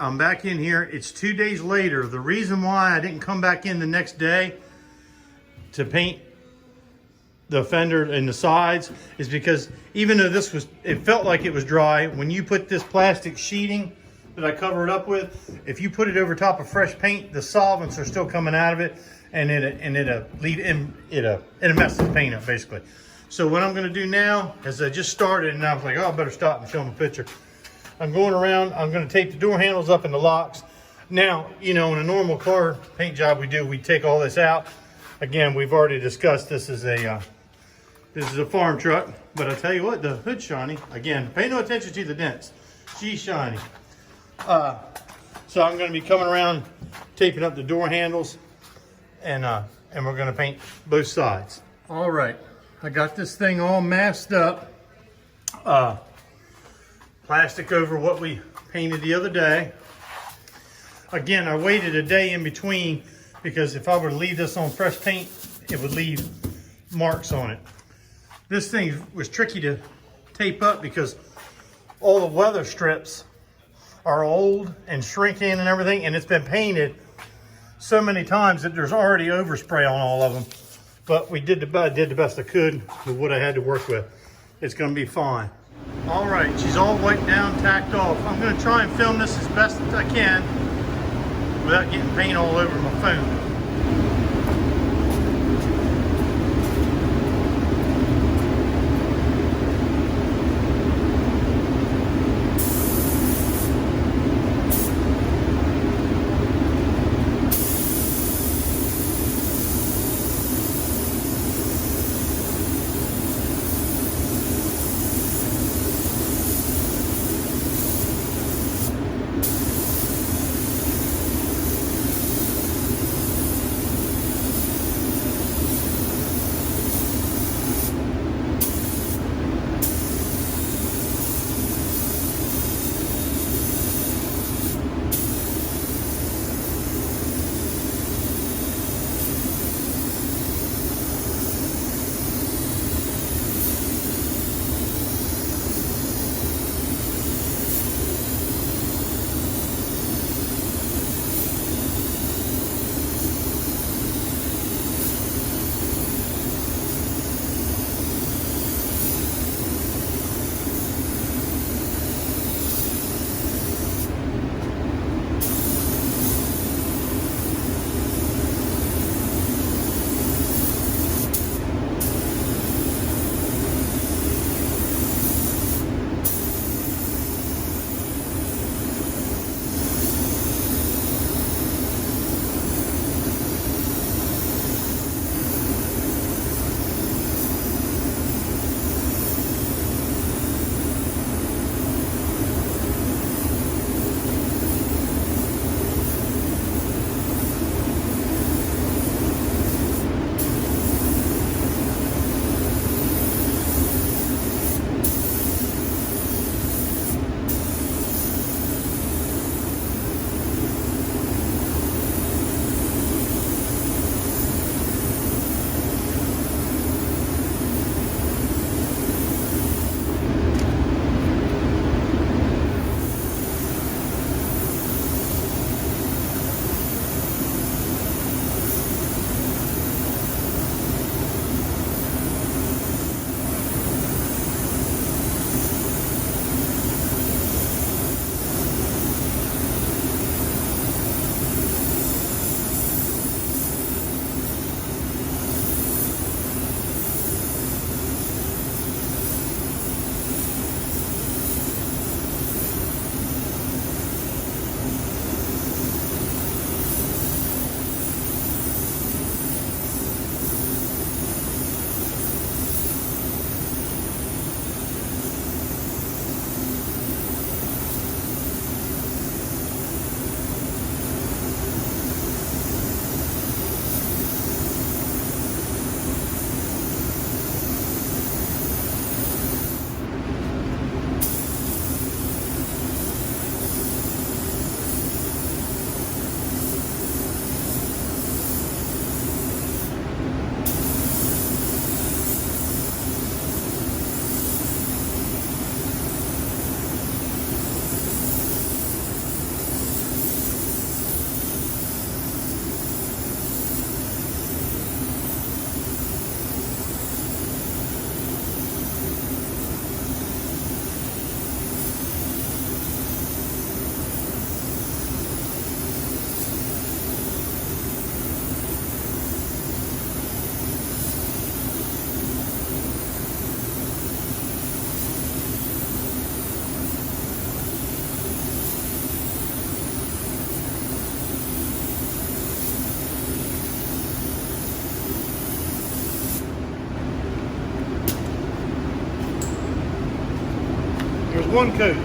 I'm back in here. It's 2 days later. The reason why I didn't come back in the next day to paint the fender and the sides is because even though it felt like it was dry, when you put this plastic sheeting that I cover it up with, if you put it over top of fresh paint, the solvents are still coming out of it, and it'll mess the paint up basically. So what I'm gonna do now is I just started and I was like, oh, I better stop and film a picture. I'm going around, I'm gonna tape the door handles up in the locks. Now, you know, in a normal car paint job we take all this out. Again, we've already discussed this is a farm truck, but I tell you what, the hood's shiny. Again, pay no attention to the dents. She's shiny. So I'm gonna be coming around, taping up the door handles, and we're gonna paint both sides. All right, I got this thing all masked up. Plastic over what we painted the other day. Again, I waited a day in between because if I were to leave this on fresh paint, it would leave marks on it. This thing was tricky to tape up because all the weather strips are old and shrinking and everything, and it's been painted so many times that there's already overspray on all of them. But I did the best I could with what I had to work with. It's gonna be fine. All right, she's all wiped down, tacked off. I'm gonna try and film this as best as I can without getting paint all over my phone. one coat.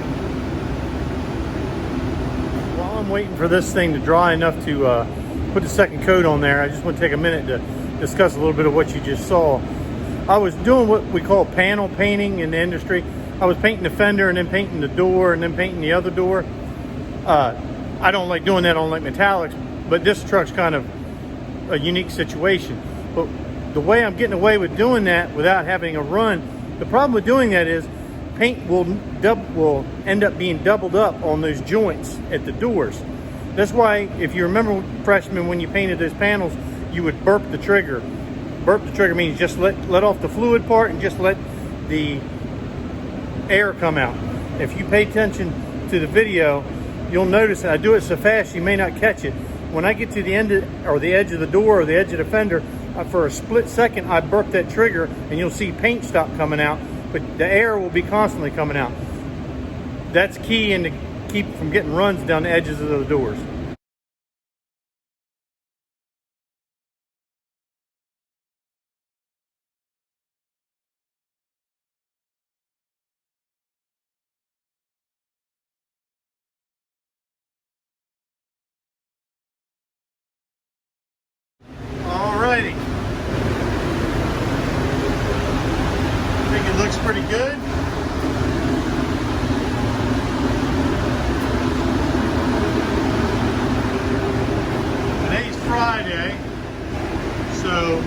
While I'm waiting for this thing to dry enough to put the second coat on there, I just want to take a minute to discuss a little bit of what you just saw. I was doing what we call panel painting in the industry. I was painting the fender and then painting the door and then painting the other door. I don't like doing that. I don't like metallics, but this truck's kind of a unique situation. But the way I'm getting away with doing that without having a run, the problem with doing that is paint will end up being doubled up on those joints at the doors. That's why, if you remember, freshmen, when you painted those panels, you would burp the trigger. Burp the trigger means just let off the fluid part and just let the air come out. If you pay attention to the video, you'll notice that I do it so fast you may not catch it. When I get to the end or the edge of the door or the edge of the fender, for a split second I burp that trigger and you'll see paint stop coming out, but the air will be constantly coming out. That's key and to keep from getting runs down the edges of the doors. Alrighty. I think it looks pretty good. Today's Friday, so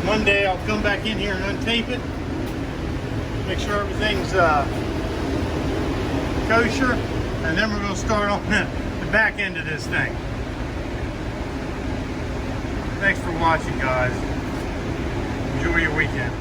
Monday I'll come back in here and untape it, make sure everything's kosher, and then we're going to start on the back end of this thing. Thanks for watching, guys. Enjoy your weekend.